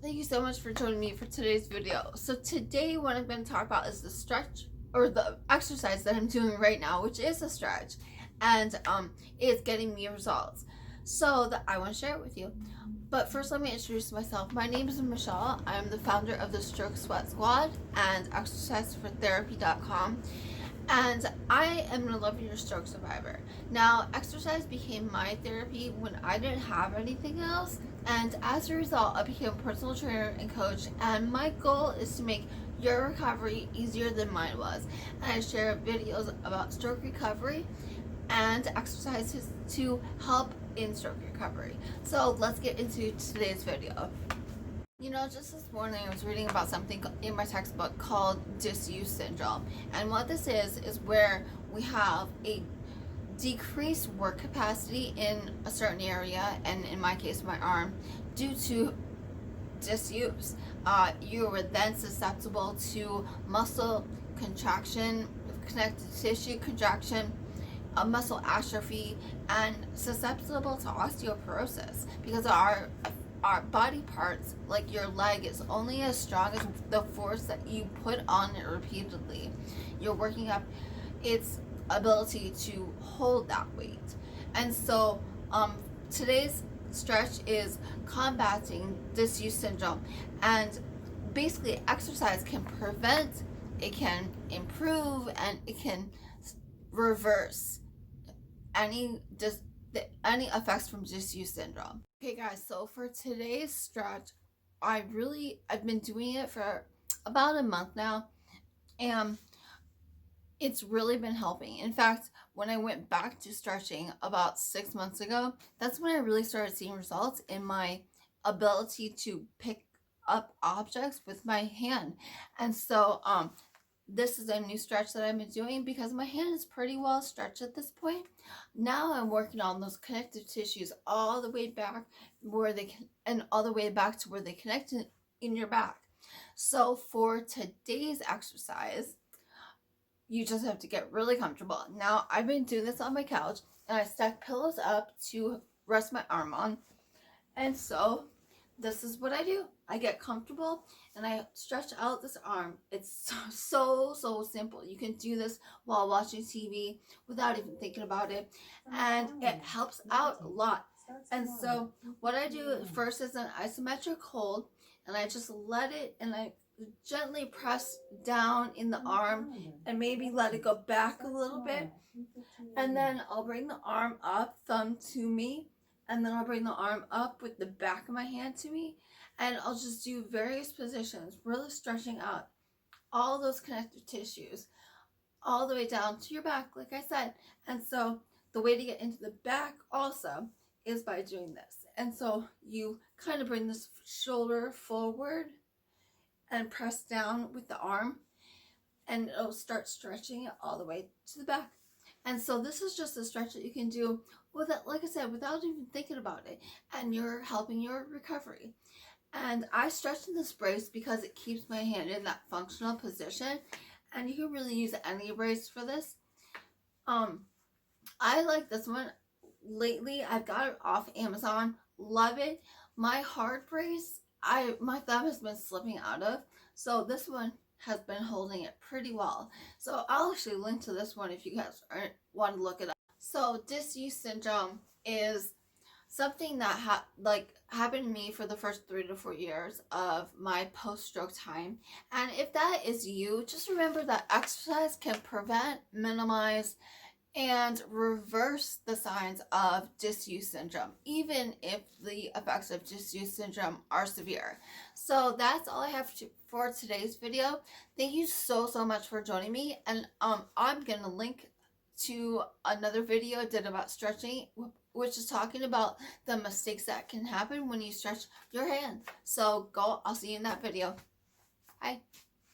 Thank you so much for joining me for today's video. So today what I'm going to talk about is the stretch or the exercise that I'm doing right now, which is a stretch, and it's getting me results. So I want to share it with you. But first, let me introduce myself. My name is Michelle. I'm the founder of the Stroke Sweat Squad and exercisefortherapy.com. And I am an 11-year stroke survivor. Now, exercise became my therapy when I didn't have anything else. And as a result, I became a personal trainer and coach. And my goal is to make your recovery easier than mine was. And I share videos about stroke recovery and exercises to help in stroke recovery. So let's get into today's video. You know, just this morning I was reading about something in my textbook called Disuse Syndrome. And what this is where we have a decreased work capacity in a certain area, and in my case, my arm, due to disuse. You were then susceptible to muscle contraction, connective tissue contraction, muscle atrophy, and susceptible to osteoporosis because our body parts, like your leg, is only as strong as the force that you put on it repeatedly. You're working up its ability to hold that weight. And so today's stretch is combating disuse syndrome, and basically exercise can prevent, it can improve, and it can reverse any effects from disuse syndrome. Okay guys, so for today's stretch, I've been doing it for about a month now, and it's really been helping. In fact, when I went back to stretching about 6 months ago, that's when I really started seeing results in my ability to pick up objects with my hand. And so this is a new stretch that I've been doing because my hand is pretty well stretched at this point. Now I'm working on those connective tissues all the way back all the way back to where they connect in your back. So for today's exercise, you just have to get really comfortable. Now, I've been doing this on my couch, and I stack pillows up to rest my arm on. And so this is what I do. I get comfortable and I stretch out this arm. It's so simple. You can do this while watching TV without even thinking about it, and it helps out a lot. And so what I do first is an isometric hold, and I just let it, and I gently press down in the arm and maybe let it go back a little bit. And then I'll bring the arm up, thumb to me, and then I'll bring the arm up with the back of my hand to me, and I'll just do various positions, really stretching out all those connective tissues all the way down to your back, like I said. And so the way to get into the back also is by doing this. And so you kind of bring this shoulder forward and press down with the arm, and it'll start stretching it all the way to the back. And so this is just a stretch that you can do without, like I said, without even thinking about it, and you're helping your recovery. And I stretch in this brace because it keeps my hand in that functional position, and you can really use any brace for this. I like this one. Lately, I've got it off Amazon. Love it. My hard brace, my thumb has been slipping out of, so this one has been holding it pretty well. So I'll actually link to this one if you guys want to look it up. So disuse syndrome is something that happened to me for the first 3 to 4 years of my post-stroke time. And if that is you, just remember that exercise can prevent, minimize, and reverse the signs of disuse syndrome, even if the effects of disuse syndrome are severe. So that's all I have for today's video. Thank you so much for joining me, and I'm gonna link to another video I did about stretching, which is talking about the mistakes that can happen when you stretch your hand. So I'll see you in that video. Bye.